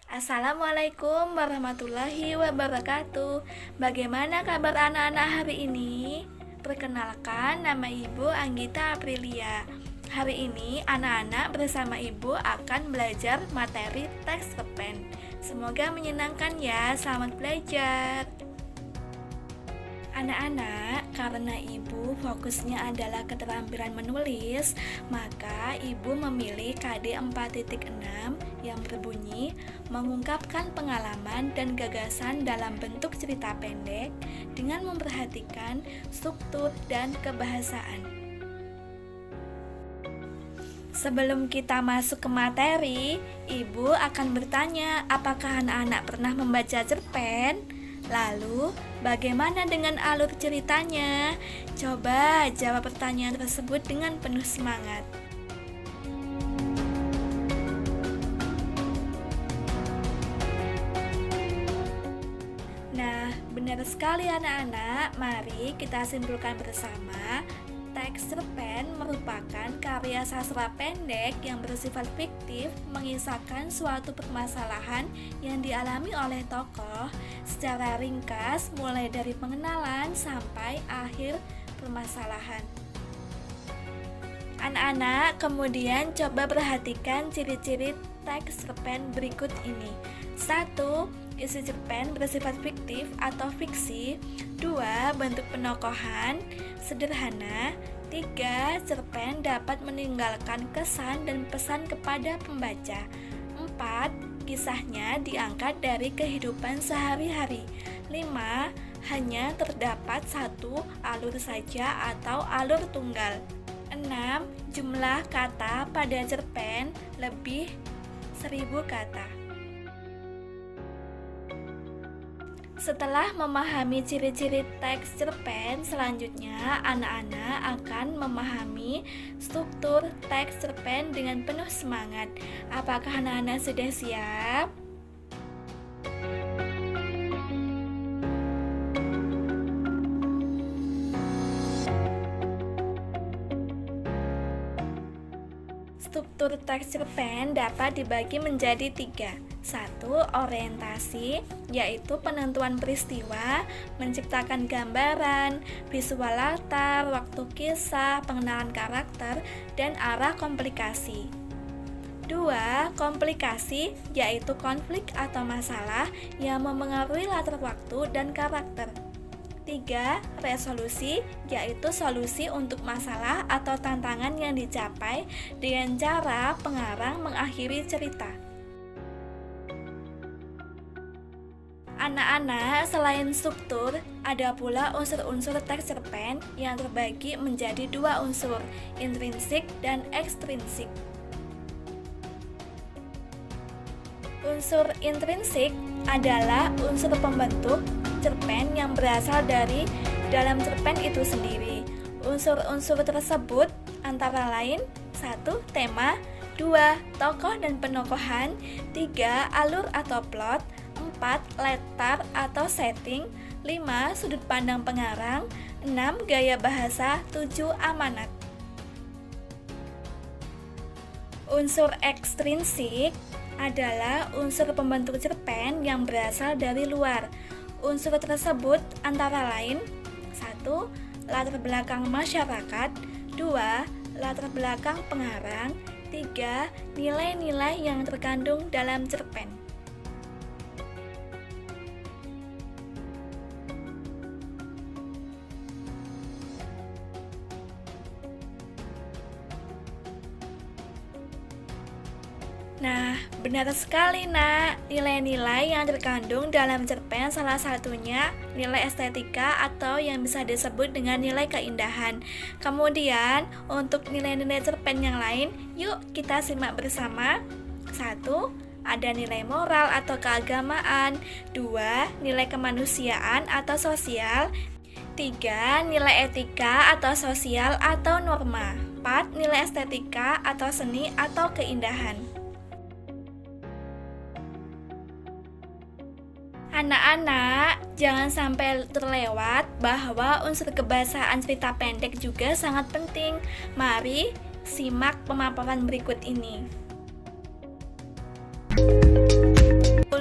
Assalamualaikum warahmatullahi wabarakatuh. Bagaimana kabar anak-anak hari ini? Perkenalkan, nama Ibu Anggita Aprilia. Hari ini anak-anak bersama Ibu akan belajar materi teks cerpen. Semoga menyenangkan ya. Selamat belajar. Anak-anak, karena Ibu fokusnya adalah keterampilan menulis, maka Ibu memilih KD 4.6 yang berbunyi mengungkapkan pengalaman dan gagasan dalam bentuk cerita pendek dengan memperhatikan struktur dan kebahasaan. Sebelum kita masuk ke materi, Ibu akan bertanya, apakah anak-anak pernah membaca cerpen? Lalu, bagaimana dengan alur ceritanya? Coba jawab pertanyaan tersebut dengan penuh semangat. Nah, benar sekali anak-anak. Mari kita simpulkan bersama. Teks cerpen merupakan karya sastra pendek yang bersifat fiktif, mengisahkan suatu permasalahan yang dialami oleh tokoh secara ringkas, mulai dari pengenalan sampai akhir permasalahan. Anak-anak, kemudian coba perhatikan ciri-ciri teks cerpen berikut ini. 1. Isi cerpen bersifat fiktif atau fiksi. 2. Bentuk penokohan sederhana. 3. Cerpen dapat meninggalkan kesan dan pesan kepada pembaca. 4. Kisahnya diangkat dari kehidupan sehari-hari. 5. Hanya terdapat satu alur saja atau alur tunggal. 6. Jumlah kata pada cerpen lebih 1000 kata. Setelah memahami ciri-ciri teks cerpen, selanjutnya anak-anak akan memahami struktur teks cerpen dengan penuh semangat. Apakah anak-anak sudah siap? Struktur teks cerpen dapat dibagi menjadi 3. 1. Orientasi, yaitu penentuan peristiwa, menciptakan gambaran, visual latar, waktu kisah, pengenalan karakter, dan arah komplikasi. 2. Komplikasi, yaitu konflik atau masalah yang memengaruhi latar waktu dan karakter. 3. Resolusi, yaitu solusi untuk masalah atau tantangan yang dicapai dengan cara pengarang mengakhiri cerita. Anak-anak, selain struktur, ada pula unsur-unsur teks cerpen yang terbagi menjadi 2 unsur, intrinsik dan ekstrinsik. Unsur intrinsik adalah unsur pembentuk cerpen yang berasal dari dalam cerpen itu sendiri. Unsur-unsur tersebut antara lain 1. Tema, 2. Tokoh dan penokohan, 3. Alur atau plot, 4. Latar atau setting, 5. Sudut pandang pengarang, 6. Gaya bahasa, 7. Amanat. Unsur ekstrinsik adalah unsur pembentuk cerpen yang berasal dari luar. Unsur tersebut antara lain 1. Latar belakang masyarakat, 2. Latar belakang pengarang, 3. Nilai-nilai yang terkandung dalam cerpen. Nah, benar sekali nak, nilai-nilai yang terkandung dalam cerpen salah satunya nilai estetika atau yang bisa disebut dengan nilai keindahan. Kemudian, untuk nilai-nilai cerpen yang lain, yuk kita simak bersama. 1. Ada nilai moral atau keagamaan. 2. Nilai kemanusiaan atau sosial. 3. Nilai etika atau sosial atau norma. 4. Nilai estetika atau seni atau keindahan. Anak-anak, jangan sampai terlewat bahwa unsur kebahasaan cerita pendek juga sangat penting. Mari simak pemaparan berikut ini.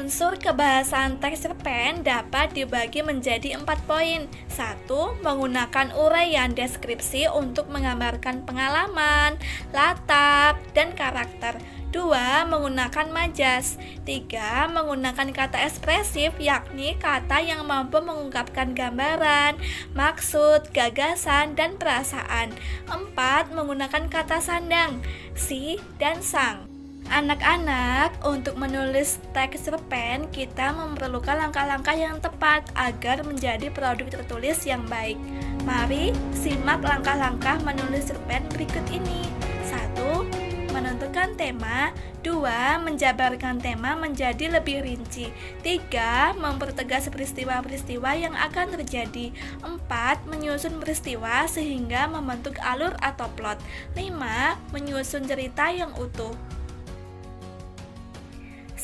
Unsur kebahasaan teks cerpen dapat dibagi menjadi 4 poin. 1. Menggunakan uraian deskripsi untuk menggambarkan pengalaman, latar, dan karakter. 2. Menggunakan majas. 3. Menggunakan kata ekspresif, yakni kata yang mampu mengungkapkan gambaran, maksud, gagasan, dan perasaan. 4. Menggunakan kata sandang, si, dan sang. Anak-anak, untuk menulis teks cerpen, kita memerlukan langkah-langkah yang tepat agar menjadi produk tertulis yang baik. Mari simak langkah-langkah menulis cerpen berikut ini. 1. Menentukan tema. 2. Menjabarkan tema menjadi lebih rinci. 3. Mempertegas peristiwa-peristiwa yang akan terjadi. 4. Menyusun peristiwa sehingga membentuk alur atau plot. 5. Menyusun cerita yang utuh.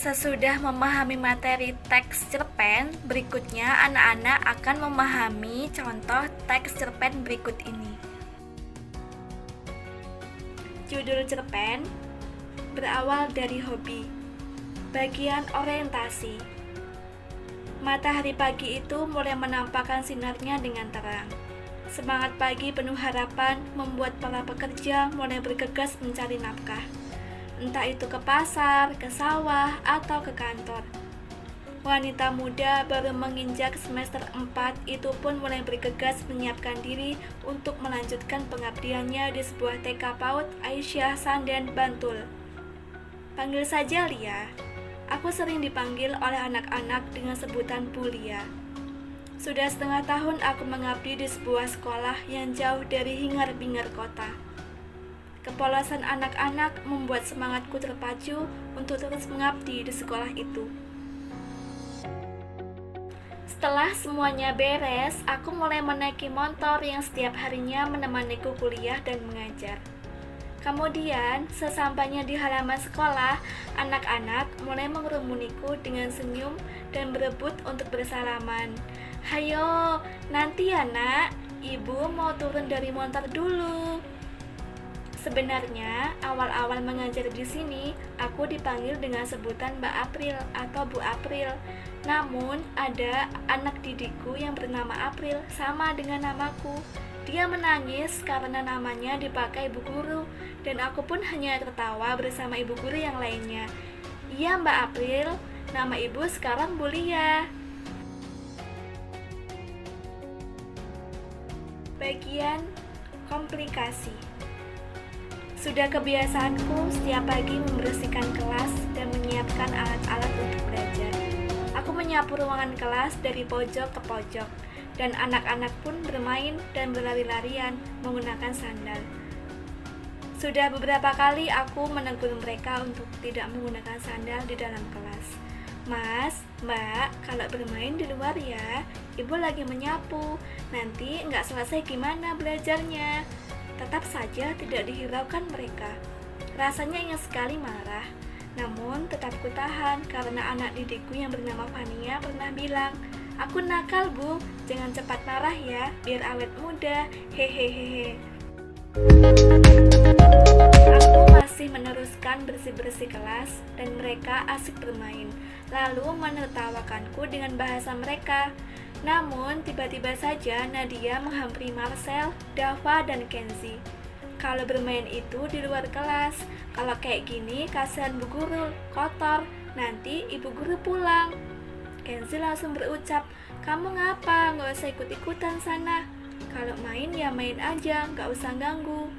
Sesudah memahami materi teks cerpen, berikutnya anak-anak akan memahami contoh teks cerpen berikut ini. Judul cerpen berawal dari hobi. Bagian orientasi. Matahari pagi itu mulai menampakkan sinarnya dengan terang. Semangat pagi penuh harapan membuat para pekerja mulai bergegas mencari nafkah. Entah itu ke pasar, ke sawah, atau ke kantor. Wanita muda baru menginjak semester 4 itu pun mulai bergegas menyiapkan diri untuk melanjutkan pengabdiannya di sebuah TK PAUD Aisyah Sanden, Bantul. Panggil saja Lia. Aku sering dipanggil oleh anak-anak dengan sebutan Bu Lia. Sudah setengah tahun aku mengabdi di sebuah sekolah yang jauh dari hingar-bingar kota. Kepolosan anak-anak membuat semangatku terpacu untuk terus mengabdi di sekolah itu. Setelah semuanya beres, aku mulai menaiki motor yang setiap harinya menemaniku kuliah dan mengajar. Kemudian, sesampainya di halaman sekolah, anak-anak mulai mengerumuniku dengan senyum dan berebut untuk bersalaman. "Hayo, nanti ya nak, ibu mau turun dari motor dulu." Sebenarnya, awal-awal mengajar di sini, aku dipanggil dengan sebutan Mbak April atau Bu April. Namun, ada anak didikku yang bernama April, sama dengan namaku. Dia menangis karena namanya dipakai ibu guru, dan aku pun hanya tertawa bersama ibu guru yang lainnya. "Iya Mbak April, nama ibu sekarang Bu Lia." Bagian komplikasi. Sudah kebiasaanku setiap pagi membersihkan kelas dan menyiapkan alat-alat untuk belajar. Aku menyapu ruangan kelas dari pojok ke pojok, dan anak-anak pun bermain dan berlari-larian menggunakan sandal. Sudah beberapa kali aku menegur mereka untuk tidak menggunakan sandal di dalam kelas. "Mas, Mbak, kalau bermain di luar ya, ibu lagi menyapu, nanti nggak selesai gimana belajarnya?" Tetap saja tidak dihiraukan mereka. Rasanya ingin sekali marah, namun tetap kutahan karena anak didikku yang bernama Fania pernah bilang, "Aku nakal Bu, jangan cepat marah ya, biar awet muda, hehehe." Aku masih meneruskan bersih-bersih kelas dan mereka asik bermain, lalu menertawakanku dengan bahasa mereka. Namun, tiba-tiba saja Nadia menghampiri Marcel, Dava, dan Kenzi. Kalau bermain itu di luar kelas, kalau kayak gini kasihan Bu Guru, kotor, nanti Ibu Guru pulang. Kenzi langsung berucap, "Kamu ngapa? Nggak usah ikut-ikutan sana. Kalau main ya main aja, nggak usah ganggu."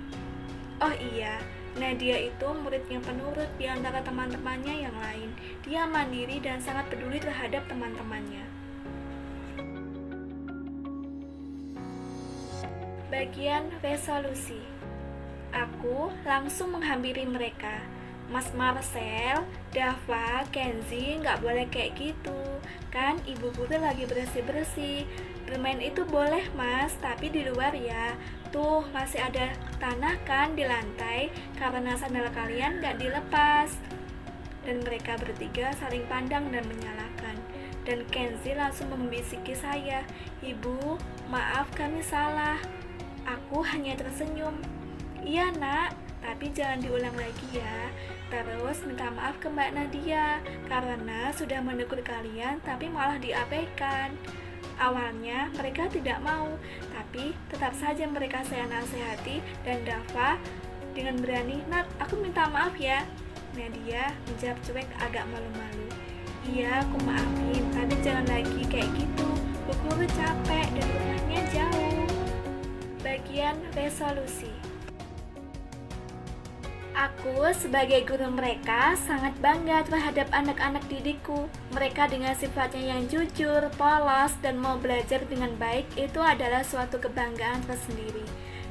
Oh iya, Nadia itu murid yang penurut di antara teman-temannya yang lain. Dia mandiri dan sangat peduli terhadap teman-temannya. Bagian resolusi. Aku langsung menghampiri mereka. "Mas Marcel, Dava, Kenzi, nggak boleh kayak gitu. Kan ibu guru lagi bersih-bersih. Bermain itu boleh mas, tapi di luar ya. Tuh, masih ada tanah kan di lantai karena sandal kalian nggak dilepas." Dan mereka bertiga saling pandang dan menyalahkan. Dan Kenzi langsung membisiki saya, "Ibu, maaf kami salah." Aku hanya tersenyum. "Iya nak, tapi jangan diulang lagi ya. Terus minta maaf ke Mbak Nadia karena sudah menegur kalian tapi malah diabaikan. Awalnya mereka tidak mau, tapi tetap saja mereka saya nasihati dan Dava dengan berani, "Nat, aku minta maaf ya." Nadia menjawab cuek agak malu-malu, "Iya, aku maafin, tapi jangan lagi kayak gitu. Bu Guru capek dan rumahnya jauh." Bagian resolusi. Aku sebagai guru mereka sangat bangga terhadap anak-anak didikku. Mereka dengan sifatnya yang jujur, polos, dan mau belajar dengan baik itu adalah suatu kebanggaan tersendiri.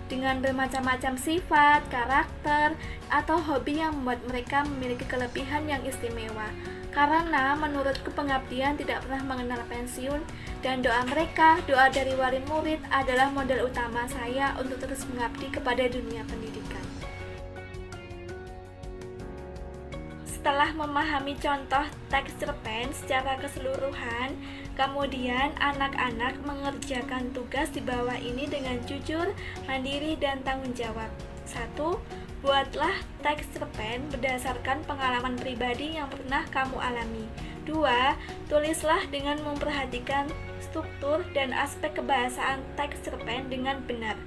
Dengan bermacam-macam sifat, karakter, atau hobi yang membuat mereka memiliki kelebihan yang istimewa. Karena menurutku pengabdian tidak pernah mengenal pensiun, dan doa mereka, doa dari wali murid adalah modal utama saya untuk terus mengabdi kepada dunia pendidikan. Setelah memahami contoh teks cerpen secara keseluruhan, kemudian anak-anak mengerjakan tugas di bawah ini dengan jujur, mandiri, dan tanggung jawab. 1. Buatlah teks cerpen berdasarkan pengalaman pribadi yang pernah kamu alami. 2. Tulislah dengan memperhatikan struktur dan aspek kebahasaan teks cerpen dengan benar.